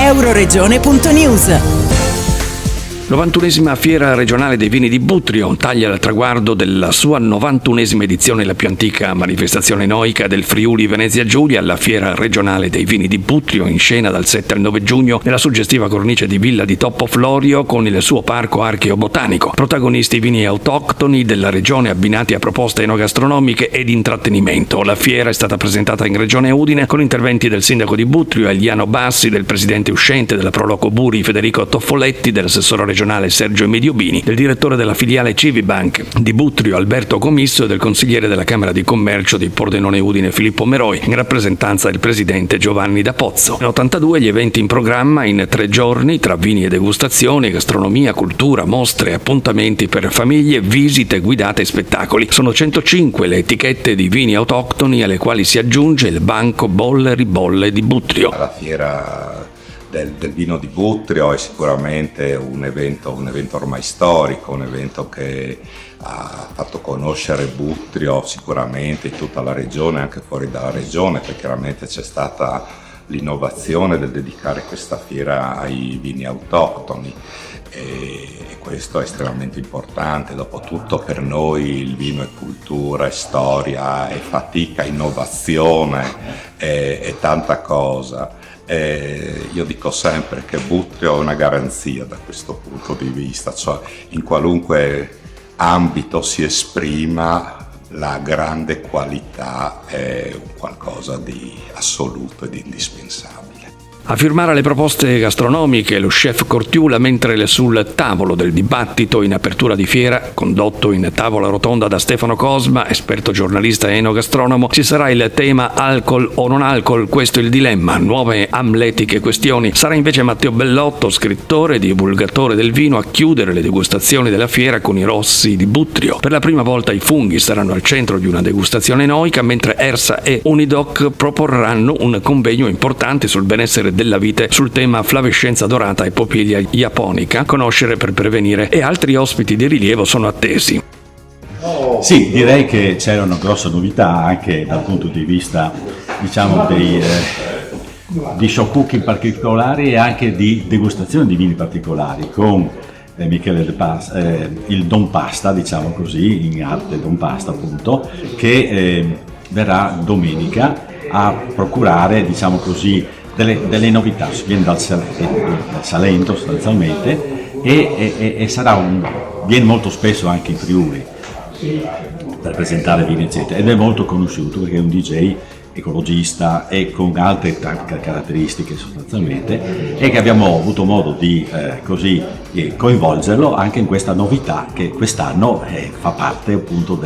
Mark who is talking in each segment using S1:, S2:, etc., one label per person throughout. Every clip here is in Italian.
S1: Euroregione.news.
S2: 91esima Fiera regionale dei vini di Buttrio taglia il traguardo della sua 91esima edizione, la più antica manifestazione noica del Friuli Venezia Giulia. La Fiera regionale dei vini di Buttrio, in scena dal 7 al 9 giugno nella suggestiva cornice di Villa di Toppo Florio con il suo parco archeo-botanico. Protagonisti i vini autoctoni della regione abbinati a proposte enogastronomiche ed intrattenimento. La fiera è stata presentata in Regione Udine con interventi del sindaco di Buttrio Eliano Bassi, del presidente uscente della Proloco Buri Federico Toffoletti, dell'assessore regionale Sergio Emediobini, del direttore della filiale Civibank di Buttrio Alberto Comisso e del consigliere della Camera di Commercio di Pordenone Udine Filippo Meroi, in rappresentanza del presidente Giovanni da Pozzo. In 82 gli eventi in programma in 3 giorni tra vini e degustazioni, gastronomia, cultura, mostre, appuntamenti per famiglie, visite guidate e spettacoli. Sono 105 le etichette di vini autoctoni alle quali si aggiunge il banco Bolle Ribolle di Buttrio.
S3: La fiera del vino di Buttrio è sicuramente un evento ormai storico, un evento che ha fatto conoscere Buttrio sicuramente in tutta la regione, anche fuori dalla regione, perché chiaramente c'è stata l'innovazione del dedicare questa fiera ai vini autoctoni e questo è estremamente importante. Dopotutto per noi il vino è cultura, è storia, è fatica, è innovazione, è tanta cosa. Io dico sempre che Buttrio è una garanzia da questo punto di vista, cioè in qualunque ambito si esprima la grande qualità è qualcosa di assoluto e di indispensabile.
S2: A firmare le proposte gastronomiche lo chef Cortiula, mentre sul tavolo del dibattito in apertura di fiera, condotto in tavola rotonda da Stefano Cosma, esperto giornalista e enogastronomo, ci sarà il tema alcol o non alcol, questo è il dilemma, nuove amletiche questioni. Sarà invece Matteo Bellotto, scrittore e divulgatore del vino, a chiudere le degustazioni della fiera con i rossi di Buttrio. Per la prima volta i funghi saranno al centro di una degustazione noica, mentre Ersa e Unidoc proporranno un convegno importante sul benessere della vite sul tema flavescenza dorata e popiglia japonica, conoscere per prevenire, e altri ospiti di rilievo sono attesi.
S4: Sì, direi che c'è una grossa novità anche dal punto di vista, diciamo, di show cooking particolari e anche di degustazione di vini particolari con Michele De Pasta, il Don Pasta, diciamo così, in arte Don Pasta appunto, che verrà domenica a procurare, diciamo così, delle novità. Viene dal Salento sostanzialmente e viene molto spesso anche in Friuli per presentare vini eccetera, ed è molto conosciuto perché è un DJ ecologista e con altre caratteristiche sostanzialmente, e che abbiamo avuto modo di coinvolgerlo anche in questa novità che quest'anno fa parte appunto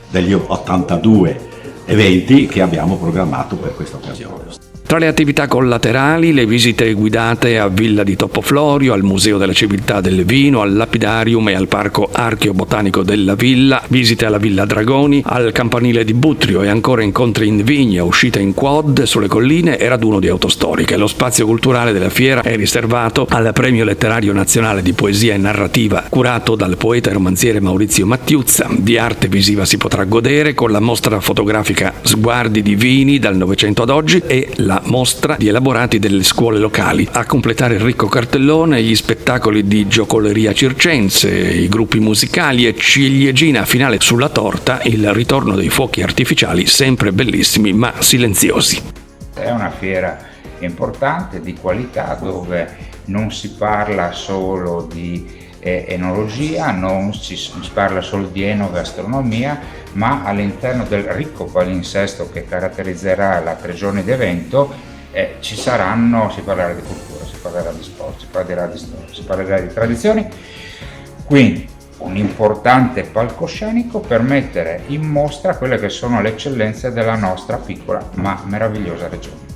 S4: degli 82 eventi che abbiamo programmato per questa occasione.
S2: Tra le attività collaterali, le visite guidate a Villa di Toppo Florio, al Museo della Civiltà del Vino, al Lapidarium e al Parco Archeo-Botanico della Villa, visite alla Villa Dragoni, al Campanile di Buttrio e ancora incontri in vigna, uscite in quad sulle colline e raduno di autostoriche. Lo spazio culturale della fiera è riservato al Premio Letterario Nazionale di Poesia e Narrativa, curato dal poeta e romanziere Maurizio Mattiuzza. Di arte visiva si potrà godere con la mostra fotografica Sguardi di vini dal Novecento ad oggi e la mostra di elaborati delle scuole locali. A completare il ricco cartellone gli spettacoli di giocoleria circense, i gruppi musicali e ciliegina finale sulla torta, il ritorno dei fuochi artificiali sempre bellissimi ma silenziosi.
S5: È una fiera importante, di qualità, dove non si parla solo di enologia, non si parla solo di enogastronomia, ma all'interno del ricco palinsesto che caratterizzerà la 3 giorni di evento si parlerà di cultura, si parlerà di sport, si parlerà di storia, si parlerà di tradizioni, quindi un importante palcoscenico per mettere in mostra quelle che sono le eccellenze della nostra piccola ma meravigliosa regione.